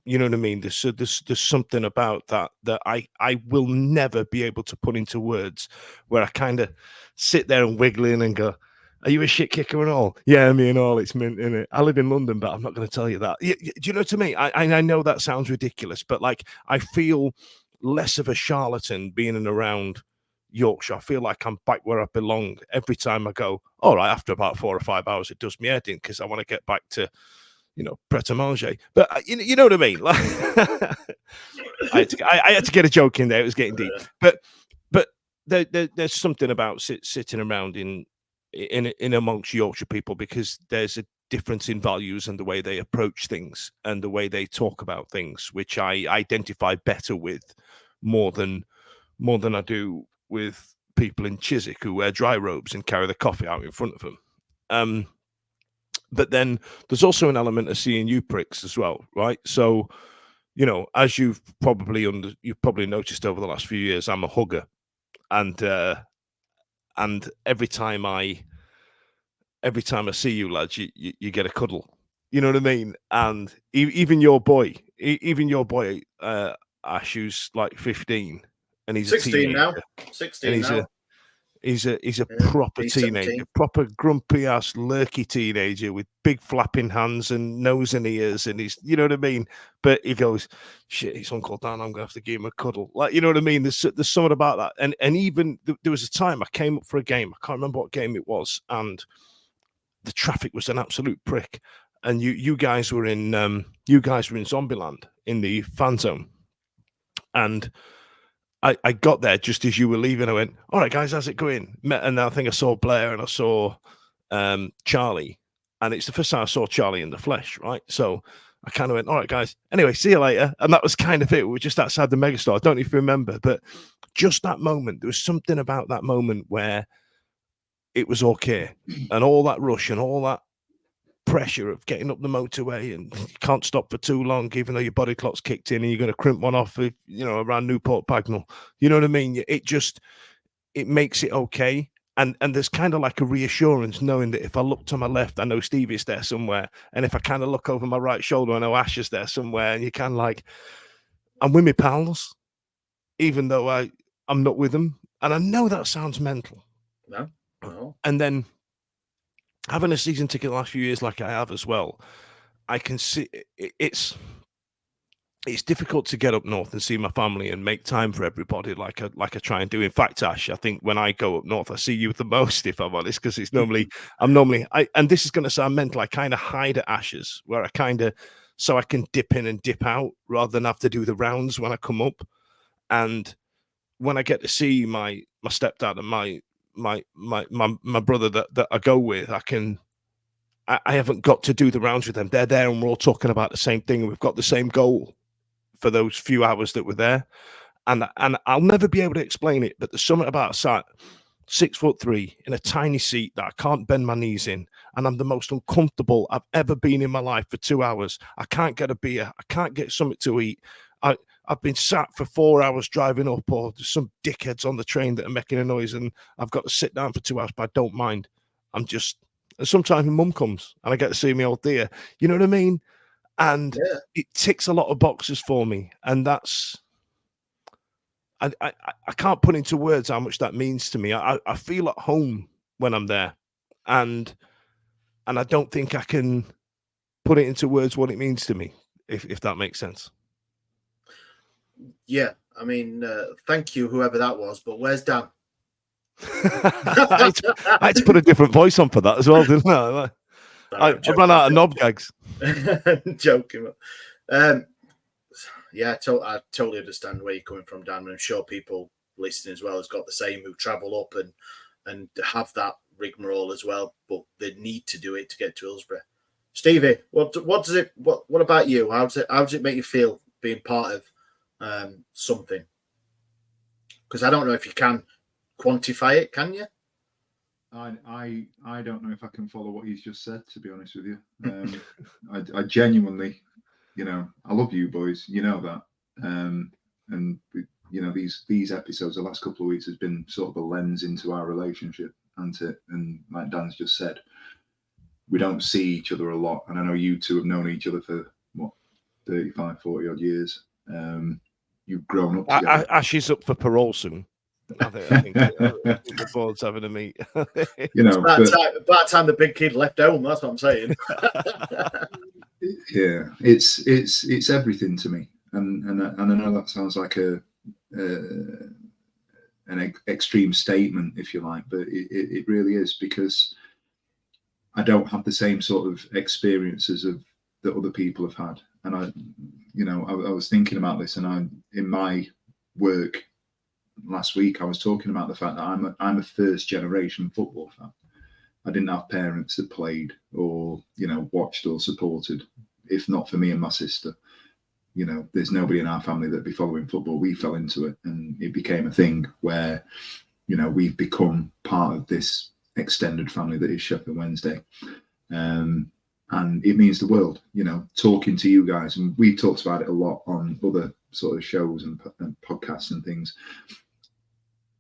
A: You know what I mean? There's something about that I will never be able to put into words, where I kind of sit there and wiggling and go, "Are you a shit kicker and all?" Yeah, me and all. It's mint, innit? I live in London, but I'm not going to tell you that. Do you know what I mean? I know that sounds ridiculous, but like I feel less of a charlatan being in around Yorkshire. I feel like I'm back where I belong every time I go. All right, after about 4 or 5 hours, it does me head in because I want to get back to, pret-a-manger. But you know what I mean? Like, I had to get a joke in there. It was getting deep. But there's something about sitting around in amongst Yorkshire people, because there's a difference in values and the way they approach things and the way they talk about things, which I identify better with more than I do with people in Chiswick who wear dry robes and carry the coffee out in front of them. But then there's also an element of seeing you pricks as well, right? So, you know, as you've probably noticed over the last few years, I'm a hugger, and every time I see you lads, you get a cuddle. You know what I mean? And even your boy, Ash, who's like 15, and he's
C: 16
A: a teenager,
C: now.
A: and
C: 16 now.
A: he's a
C: Yeah,
A: proper
C: he's
A: teenager,
C: 17.
A: proper grumpy ass lurky teenager with big flapping hands and nose and ears, and he's, you know what I mean. But he goes, "Shit, it's Uncle Dan. I'm gonna have to give him a cuddle." Like, you know what I mean. There's something about that, and even there was a time I came up for a game. I can't remember what game it was, and the traffic was an absolute prick. And you guys were in Zombieland in the fan zone, and I got there just as you were leaving. I went, "All right, guys, how's it going?" And I think I saw Blair and I saw Charlie, and it's the first time I saw Charlie in the flesh, right? So I kind of went, "All right, guys. Anyway, see you later." And that was kind of it. We were just outside the Megastore. I don't know if you remember, but just that moment, there was something about that moment where it was okay, and all that rush and all that pressure of getting up the motorway, and you can't stop for too long, even though your body clock's kicked in, and you're going to crimp one off, you know, around Newport Pagnell. You know what I mean? It makes it okay. And there's kind of like a reassurance knowing that if I look to my left, I know Stevie's there somewhere. And if I kind of look over my right shoulder, I know Ash is there somewhere. And you kind of like, I'm with my pals, even though I'm not with them. And I know that sounds mental.
C: No.
A: And then having a season ticket the last few years, like I have as well, I can see it's difficult to get up north and see my family and make time for everybody like I try and do. In fact, Ash, I think when I go up north, I see you the most, if I'm honest, because it's normally and this is going to sound mental, I kind of hide at Ash's, where I kind of, so I can dip in and dip out rather than have to do the rounds when I come up. And when I get to see my stepdad and my brother that I go with, I haven't got to do the rounds with them. They're there and we're all talking about the same thing. We've got the same goal for those few hours that we're there. And I'll never be able to explain it, but there's something about sat 6'3" in a tiny seat that I can't bend my knees in. And I'm the most uncomfortable I've ever been in my life for 2 hours. I can't get a beer. I can't get something to eat. I've been sat for 4 hours driving up, or there's some dickheads on the train that are making a noise, and I've got to sit down for 2 hours, but I don't mind. And sometimes my mum comes and I get to see my old dear. You know what I mean? And it ticks a lot of boxes for me. And that's, I can't put into words how much that means to me. I feel at home when I'm there. And I don't think I can put it into words what it means to me, if that makes sense.
C: Yeah, I mean, thank you, whoever that was, but where's Dan?
A: I had to put a different voice on for that as well, didn't I? I ran out of knob gags.
C: Joking. Yeah, I totally understand where you're coming from, Dan. And I'm sure people listening as well has got the same, who travel up and have that rigmarole as well, but they need to do it to get to Hillsborough. Stevie, what about you? How does it make you feel being part of something? Because I don't know if you can quantify it, can you?
F: I don't know if I can follow what he's just said, to be honest with you. I genuinely, you know, I love you boys, you know that. And you know, these episodes the last couple of weeks has been sort of a lens into our relationship, and like Dan's just said, we don't see each other a lot, and I know you two have known each other for what, 35, 40 odd years. You've grown up together.
A: Ash is up for parole soon. I think the board's having a meet.
F: You know,
C: by the time the big kid left home, that's what I'm saying.
F: Yeah, it's everything to me, and I know that sounds like an extreme statement, if you like, but it really is, because I don't have the same sort of experiences that other people have had. And I was thinking about this, and in my work last week, I was talking about the fact that I'm a first generation football fan. I didn't have parents that played or, you know, watched or supported. If not for me and my sister, you know, there's nobody in our family that'd be following football. We fell into it, and it became a thing where, you know, we've become part of this extended family that is Sheffield Wednesday. and it means the world. You know, talking to you guys, and we've talked about it a lot on other sort of shows and podcasts and things.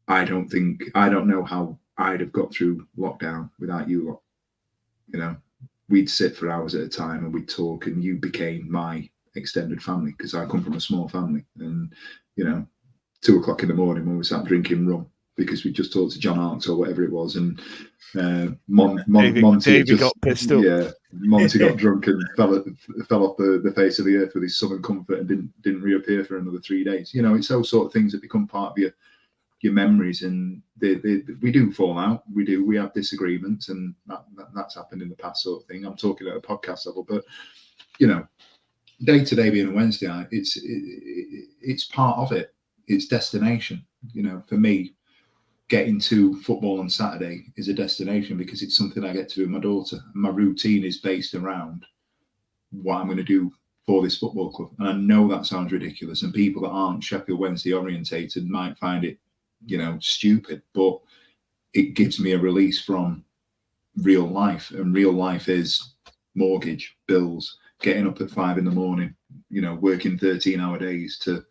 F: I don't know how I'd have got through lockdown without you lot. You know, we'd sit for hours at a time and we'd talk, and you became my extended family, because I come from a small family. And, you know, 2 o'clock in the morning when we sat drinking rum because we just talked to John Arks or whatever it was, and Monty just
A: got pissed up.
F: Yeah, Monty got drunk and fell off the face of the earth with his Southern Comfort and didn't reappear for another 3 days. You know, it's those sort of things that become part of your memories, and we do fall out. We have disagreements, and that's happened in the past, sort of thing. I'm talking at a podcast level, but you know, day to day being a Wednesday night, it's part of it. It's destination. You know, for me, getting to football on Saturday is a destination because it's something I get to do with my daughter. My routine is based around what I'm going to do for this football club. And I know that sounds ridiculous, and people that aren't Sheffield Wednesday orientated might find it, you know, stupid, but it gives me a release from real life. And real life is mortgage, bills, getting up at 5 a.m, you know, working 13-hour days to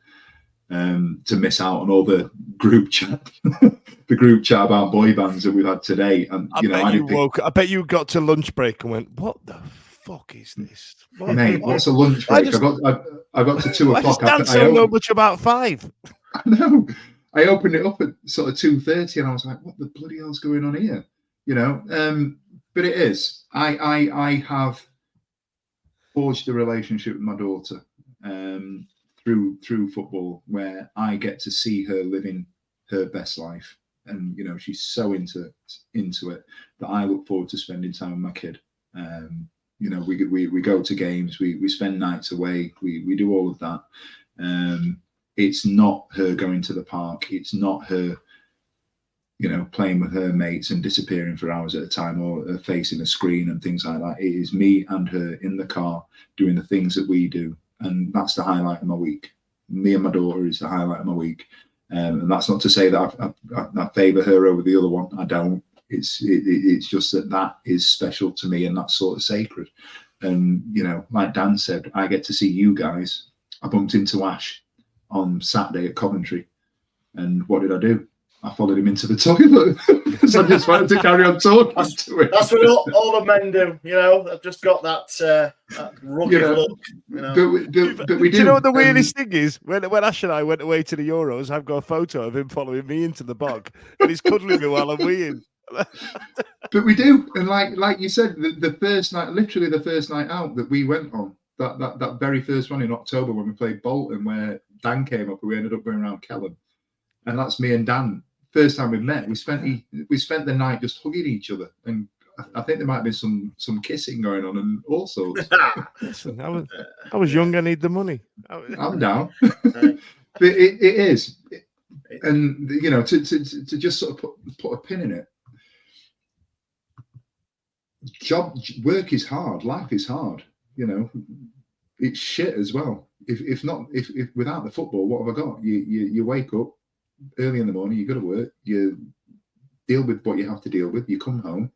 F: miss out on all the group chat, the group chat about boy bands that we've had today. And
A: I bet you got to lunch break and went, "What the fuck is this,
F: mate? What's a lunch break?" I got to 2 o'clock.
A: I don't know much about 5.
F: I know. I opened it up at sort of 2:30, and I was like, "What the bloody hell's going on here?" You know. But it is. I have forged a relationship with my daughter through football, where I get to see her living her best life, and you know, she's so into it that I look forward to spending time with my kid. You know, we go to games, we spend nights away, we do all of that. It's not her going to the park. It's not her, you know, playing with her mates and disappearing for hours at a time, or facing a screen and things like that. It is me and her in the car doing the things that we do. And that's the highlight of my week. Me and my daughter is the highlight of my week. And that's not to say that I favour her over the other one. I don't. It's just that is special to me, and that's sort of sacred. And, you know, like Dan said, I get to see you guys. I bumped into Ash on Saturday at Coventry. And what did I do? I followed him into the toilet because I just wanted to carry on talking to him.
C: That's what all the men do, you know. I've just got that rugged look, you know.
F: But we do.
A: Do you know what the weirdest thing is? When Ash and I went away to the Euros, I've got a photo of him following me into the bog, and he's cuddling me while I'm weeing.
F: But we do, and like you said, the first night, literally the first night out that we went on, that very first one in October when we played Bolton, where Dan came up, and we ended up going around Kelham, and that's me and Dan. First time we met, we spent the night just hugging each other, and I think there might be some kissing going on and all sorts.
A: Listen, I was young. I need the money.
F: I'm down, but it is, and you know, to just sort of put a pin in it. Work is hard. Life is hard. You know, it's shit as well. If without the football, what have I got? You wake up early in the morning, you go to work, you deal with what you have to deal with, you come home,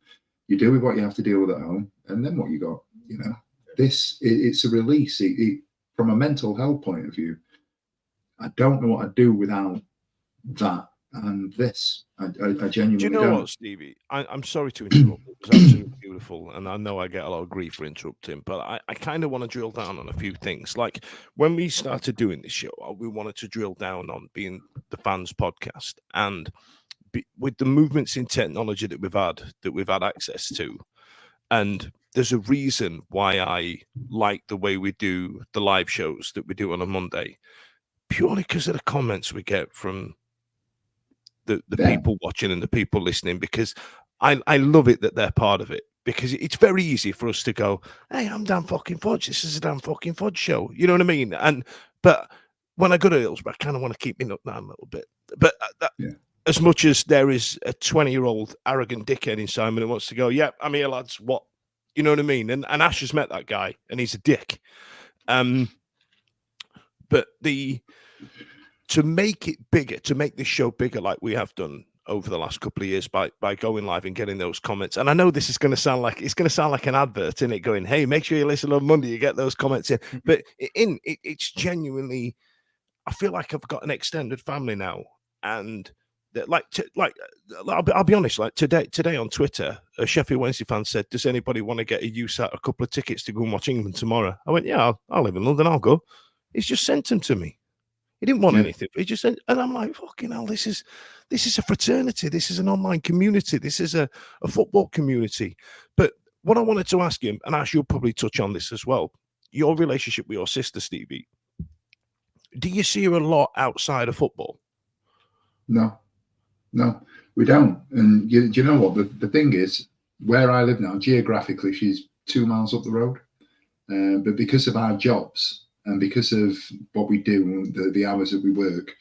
F: you deal with what you have to deal with at home, and then what you got, you know. It's a release. From a mental health point of view, I don't know what I'd do without that and this. I genuinely
A: do you know
F: don't.
A: what, Stevie? I'm sorry to interrupt. It was absolutely beautiful, and I know I get a lot of grief for interrupting, but I kind of want to drill down on a few things. Like when we started doing this show, we wanted to drill down on being the fans podcast, and with the movements in technology that we've had access to, and there's a reason why I like the way we do the live shows that we do on a Monday, purely because of the comments we get from the people watching and the people listening, because I love it that they're part of it, because it's very easy for us to go, "Hey, I'm Dan fucking Fudge. This is a Dan fucking Fudge show." You know what I mean? But when I go to Hillsborough, I kind of want to keep me up down a little bit. But as much as there is a 20-year-old arrogant dickhead in Simon who wants to go, "Yeah, I'm here, lads. What?" You know what I mean? And Ash has met that guy, and he's a dick. But to make it bigger, to make this show bigger like we have done, over the last couple of years by going live and getting those comments. And I know this is going to sound like an advert, in it, going, hey, make sure you listen on Monday, you get those comments in. But it's genuinely, I feel like I've got an extended family now, and that, I'll be honest, like today on Twitter, a Sheffield Wednesday fan said, does anybody want to get a use out of a couple of tickets to go and watch England tomorrow? I went, yeah, I'll live in London, I'll go. He's just sent them to me. He didn't want anything. He just said, and I'm like, fucking hell, this is a fraternity. This is an online community. This is a football community. But what I wanted to ask him, and Ash, you'll probably touch on this as well, your relationship with your sister, Stevie, do you see her a lot outside of football?
F: No, we don't. And do you know what? The thing is, where I live now, geographically, she's 2 miles up the road. But because of our jobs, and because of what we do, the hours that we work,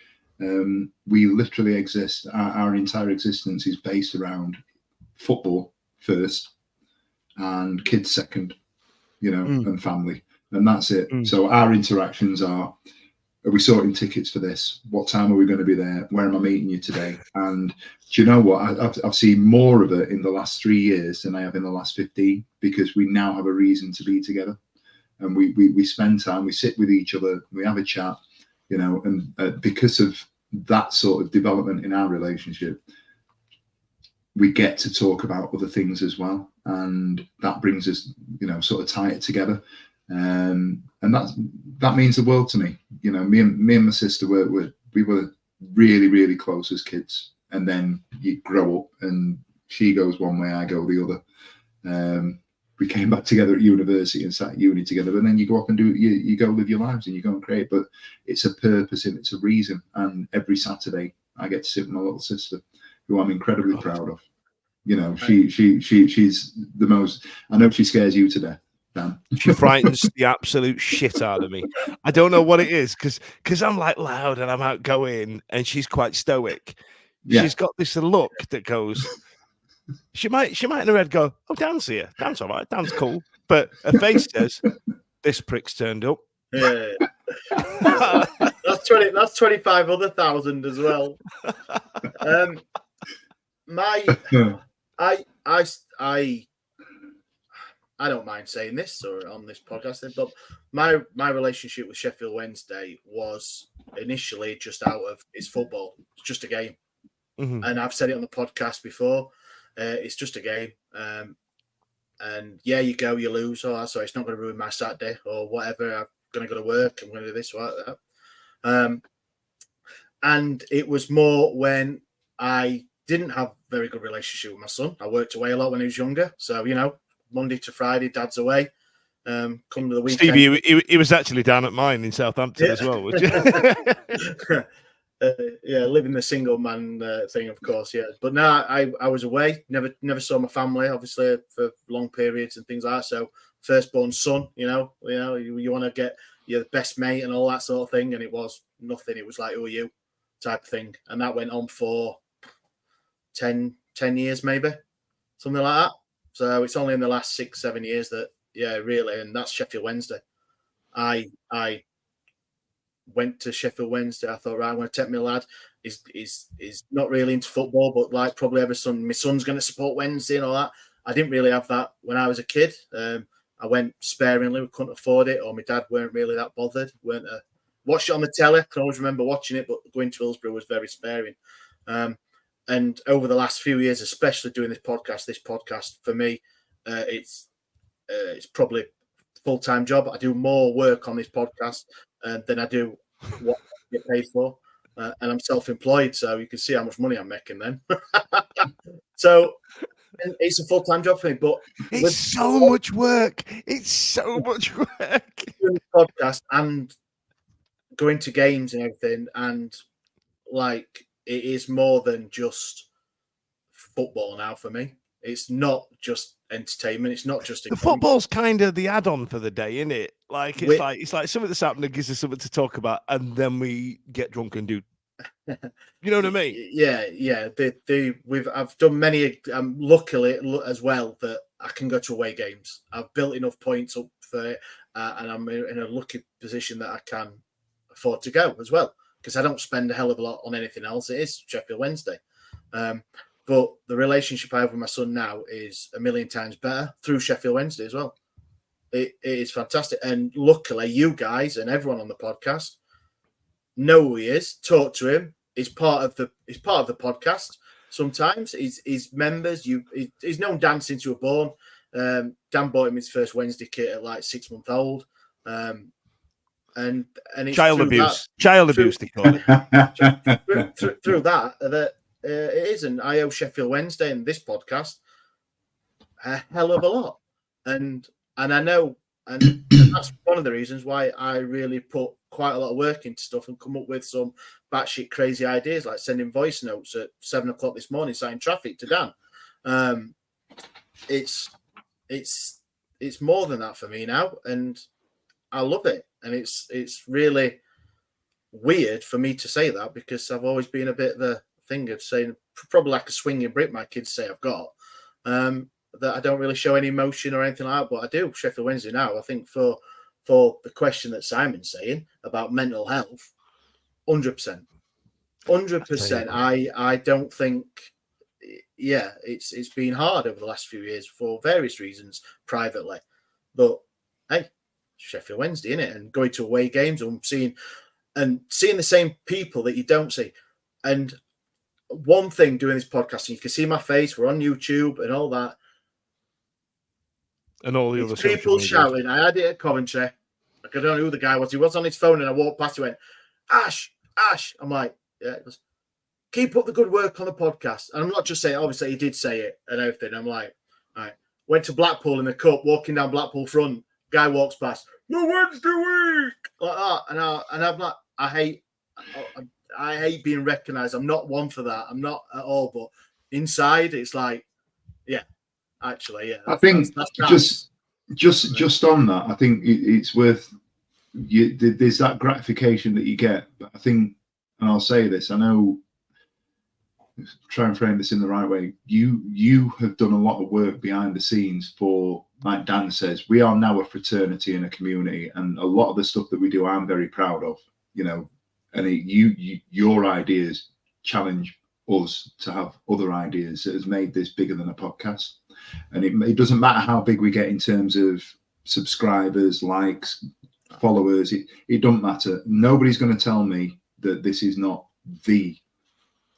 F: we literally exist. Our entire existence is based around football first, and kids second, and family, and that's it. So our interactions are we sorting tickets for this? What time are we going to be there? Where am I meeting you today? And do you know what? I've seen more of it in the last 3 years than I have in the last 15, because we now have a reason to be together. And we spend time, we sit with each other, we have a chat, and because of that sort of development in our relationship, we get to talk about other things as well. And that brings us, sort of tie it together. And that means the world to me. Me and my sister we were really, really close as kids. And then you grow up and she goes one way, I go the other. We came back together at university and sat at uni together, and then you go off and you go live your lives and you go and create. But it's a purpose and it's a reason. And every Saturday I get to sit with my little sister, who I'm incredibly proud of. She's the most. I know she scares you to death, Dan.
A: She frightens the absolute shit out of me. I don't know what it is, because I'm like loud and I'm outgoing, and she's quite stoic. Yeah. She's got this look that goes. She might in her head go, "Oh, Dan's here. Dan's all right. Dan's cool." But her face says, "This prick's turned up."
C: Yeah. That's 25 other thousand as well. I don't mind saying this or on this podcast, but my relationship with Sheffield Wednesday was initially just out of it's football. It's just a game. Mm-hmm. And I've said it on the podcast before. It's just a game. And yeah, you go, you lose. Oh, sorry, it's not going to ruin my Saturday or whatever. I'm going to go to work. I'm going to do this or that. And it was more when I didn't have a very good relationship with my son. I worked away a lot when he was younger. So, Monday to Friday, dad's away. Come to the weekend.
A: Stevie, he was actually down at mine in Southampton as well, would you?
C: Yeah, living the single man thing, of course, yeah. But no, I was away, never saw my family, obviously, for long periods and things like that. So, firstborn son, you want to get your best mate and all that sort of thing, and it was nothing. It was like, who are you, type of thing, and that went on for 10 years, maybe, something like that. So it's only in the last 6-7 years that, yeah, really, and that's Sheffield Wednesday. I went to Sheffield Wednesday. I thought, right, I'm going to take my lad. He's not really into football, but like probably my son's going to support Wednesday and all that. I didn't really have that when I was a kid. I went sparingly. We couldn't afford it, or my dad weren't really that bothered. Watched it on the telly. I can always remember watching it, but going to Hillsborough was very sparing. And over the last few years, especially doing this podcast for me, it's probably a full-time job. I do more work on this podcast than I do what I get paid for. And I'm self-employed, so you can see how much money I'm making then. So it's a full-time job for me, but
A: it's so much work. It's so much work.
C: Doing this podcast and going to games and everything, and like it is more than just football now for me. It's not just entertainment. It's not just
A: the football's kind of the add-on for the day, isn't it? Like it's like something that's happening gives us something to talk about, and then we get drunk and do. You know what I mean?
C: Yeah. I've done many. Luckily as well that I can go to away games. I've built enough points up for it, and I'm in a lucky position that I can afford to go as well, because I don't spend a hell of a lot on anything else. It is Sheffield Wednesday. But the relationship I have with my son now is a million times better through Sheffield Wednesday as well. It is fantastic. And luckily, you guys and everyone on the podcast know who he is, talk to him. He's part of the podcast. Sometimes he's members. He's known Dan since you were born. Dan bought him his first Wednesday kit at like 6 months old. And it's
A: Child abuse. Child abuse, they call it.
C: through that it is, and I owe Sheffield Wednesday and this podcast a hell of a lot, and I know, and that's one of the reasons why I really put quite a lot of work into stuff and come up with some batshit crazy ideas, like sending voice notes at 7 o'clock this morning, citing traffic to Dan. It's more than that for me now, and I love it, and it's really weird for me to say that because I've always been a bit of a thing of saying, probably like a swinging Brit, my kids say I've got, that I don't really show any emotion or anything like that, but I do. Sheffield Wednesday now, I think for the question that Simon's saying about mental health, 100%. I don't think, it's been hard over the last few years for various reasons privately, but hey, Sheffield Wednesday, innit? And going to away games and seeing the same people that you don't see. And one thing doing this podcast, and you can see my face, we're on YouTube and all that.
A: And all the other
C: people shouting. I had it at Coventry. I don't know who the guy was. He was on his phone and I walked past, he went, Ash. I'm like, yeah. It was, keep up the good work on the podcast. And I'm not just saying, obviously he did say it and everything. I'm like, all right. Went to Blackpool in the cup, walking down Blackpool front. Guy walks past, the Wednesday week, like that, and I'm like, I hate being recognised. I'm not one for that. I'm not at all. But inside, it's like, yeah, actually, yeah.
F: I think just on that, I think it's worth. There's that gratification that you get, but I think, and I'll say this, I know. Try and frame this in the right way. You have done a lot of work behind the scenes for, like Dan says, we are now a fraternity and a community, and a lot of the stuff that we do, I'm very proud of. And your ideas challenge us to have other ideas that has made this bigger than a podcast. And it doesn't matter how big we get in terms of subscribers, likes, followers. It doesn't matter. Nobody's going to tell me that this is not the.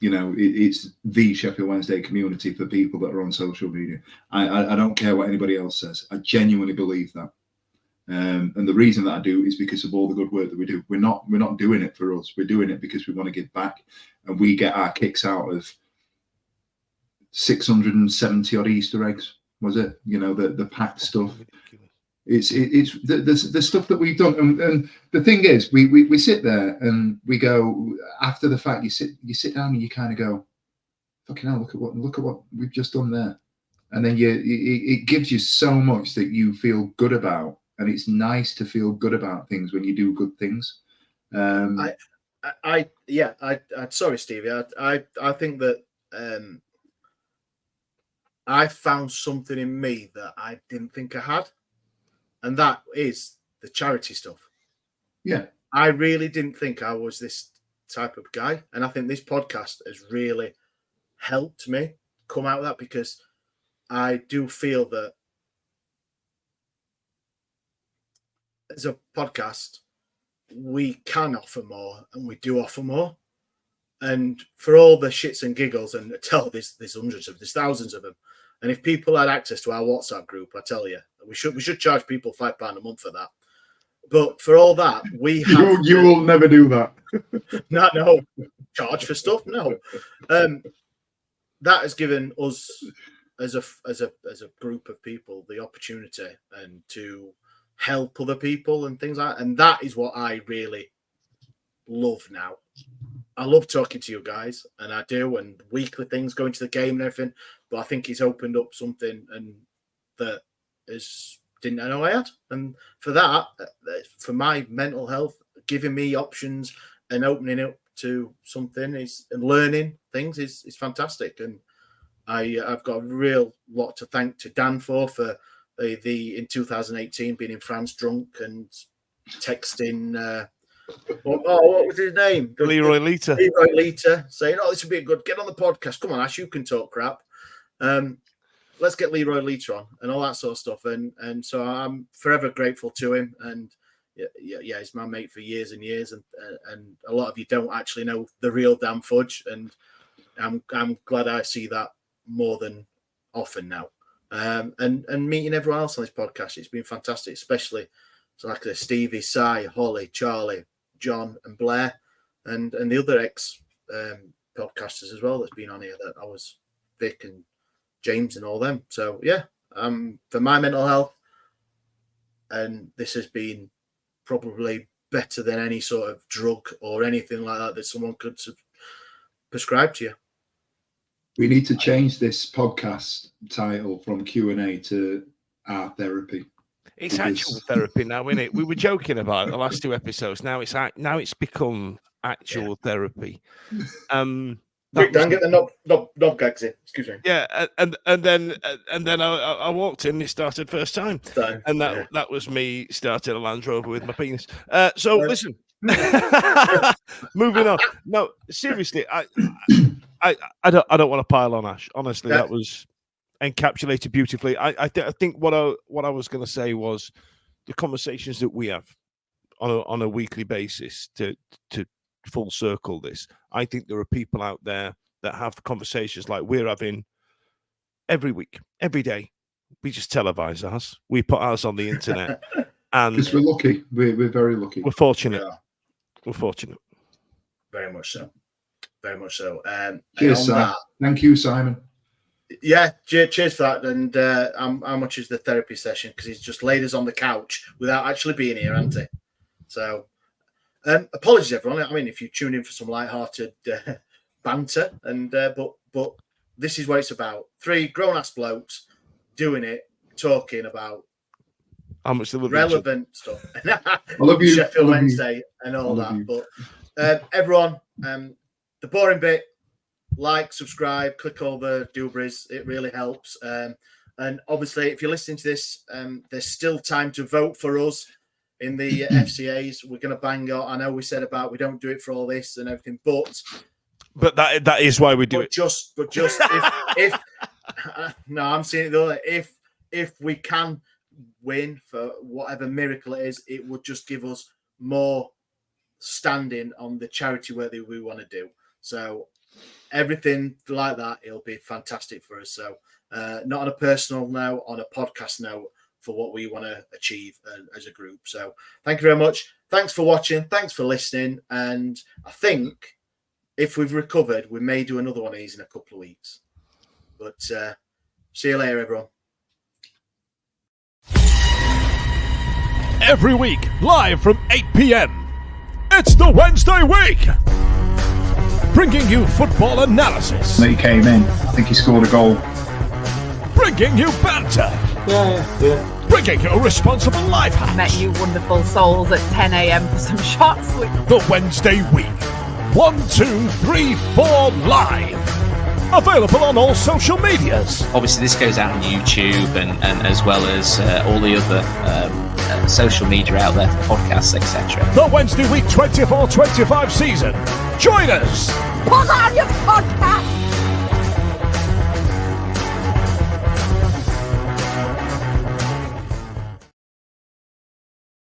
F: It's the Sheffield Wednesday community for people that are on social media. I don't care what anybody else says. I genuinely believe that. And the reason that I do is because of all the good work that we do. We're not doing it for us. We're doing it because we want to give back, and we get our kicks out of 670 odd Easter eggs. Was it? The packed stuff. It's the stuff that we've done, and the thing is, we sit there and we go after the fact. You sit down and you kind of go, "Fucking hell! Look at what we've just done there," and then it gives you so much that you feel good about, and it's nice to feel good about things when you do good things.
C: Sorry, Stevie. I think that I found something in me that I didn't think I had. And that is the charity stuff.
F: Yeah.
C: I really didn't think I was this type of guy. And I think this podcast has really helped me come out of that, because I do feel that as a podcast, we can offer more, and we do offer more. And for all the shits and giggles, and there's thousands of them. And if people had access to our WhatsApp group, I tell you, we should charge people £5 a month for that. But for all that, we have
F: you will never do that.
C: no, charge for stuff. No, that has given us as a group of people the opportunity and to help other people and things like that. And that is what I really love now. I love talking to you guys, and I do, and weekly things, going to the game and everything. But I think it's opened up something and that didn't know I had. And for that, for my mental health, giving me options and opening up to something and learning things is fantastic. And I've got a real lot to thank to Dan for in 2018 being in France drunk and texting What was his name?
A: Leroy Lita.
C: Leroy Lita saying, "Oh, this would be good. Get on the podcast. Come on, Ash, you can talk crap. Let's get Leroy Lita on," and all that sort of stuff. And so I'm forever grateful to him. And yeah, he's my mate for years and years. And a lot of you don't actually know the real Dan Fudge, and I'm glad I see that more than often now. And meeting everyone else on this podcast, it's been fantastic, especially so like Stevie, Si, Holly, Charlie, John, and Blair, and the other ex podcasters as well that's been on here. That I was Vic and James and all them. So yeah, for my mental health, and this has been probably better than any sort of drug or anything like that someone could prescribe to you.
F: We need to change this podcast title from Q&A to Our Therapy.
A: It's actual therapy now, isn't it? We were joking about it the last 2 episodes. Now it's become actual therapy.
C: Dan, get the knob gags in. Excuse me.
A: Yeah, and then I walked in. It started first time, and that was me starting a Land Rover with my penis. So listen, moving on. No, seriously, I don't want to pile on, Ash. Honestly, that was encapsulated beautifully. I think what I was going to say was the conversations that we have on a weekly basis to full circle this. I think there are people out there that have conversations like we're having every week, every day. We just televise ours. We put ours on the internet, and
F: because we're lucky. We're very lucky.
A: We're fortunate.
C: Yeah.
A: We're fortunate.
C: Very much so. Very much so.
F: Cheers, Simon. Thank you, Simon.
C: Yeah, cheers for that. And how much is the therapy session? Because he's just laid us on the couch without actually being here, hasn't he? So, apologies, everyone. I mean, if you tune in for some light-hearted banter, and but this is what it's about: 3 grown-ass blokes doing it, talking about
A: how much they love
C: relevant stuff.
F: I love you,
C: Sheffield Wednesday and all that.
F: You.
C: But everyone, the boring bit. Like, subscribe, click all the doobries. It really helps. And obviously, if you're listening to this, there's still time to vote for us in the FCAs. We're going to bang out. I know we said about we don't do it for all this and everything, but
A: that is why we do it.
C: But just if no, I'm saying it the other way. If we can win for whatever miracle it is, it would just give us more standing on the charity work that we want to do. So. Everything like that, it'll be fantastic for us. So, not on a personal note, on a podcast note, for what we want to achieve as a group. So, thank you very much. Thanks for watching. Thanks for listening. And I think if we've recovered, we may do another one of these in a couple of weeks. But see you later, everyone.
D: Every week, live from 8 p.m. It's the Wednesday week. Bringing you football analysis.
F: He came in. I think he scored a goal.
D: Bringing you banter.
C: Yeah.
D: Bringing you responsible life hacks.
B: Met you wonderful souls at 10 a.m. for some shots.
D: The Wednesday week. 1, 2, 3, 4 live. Available on all social medias.
H: Obviously, this goes out on YouTube and as well as all the other social media out there for podcasts, etc.
D: The Wednesday week 24-25 season. Join us.
B: Put on your podcast.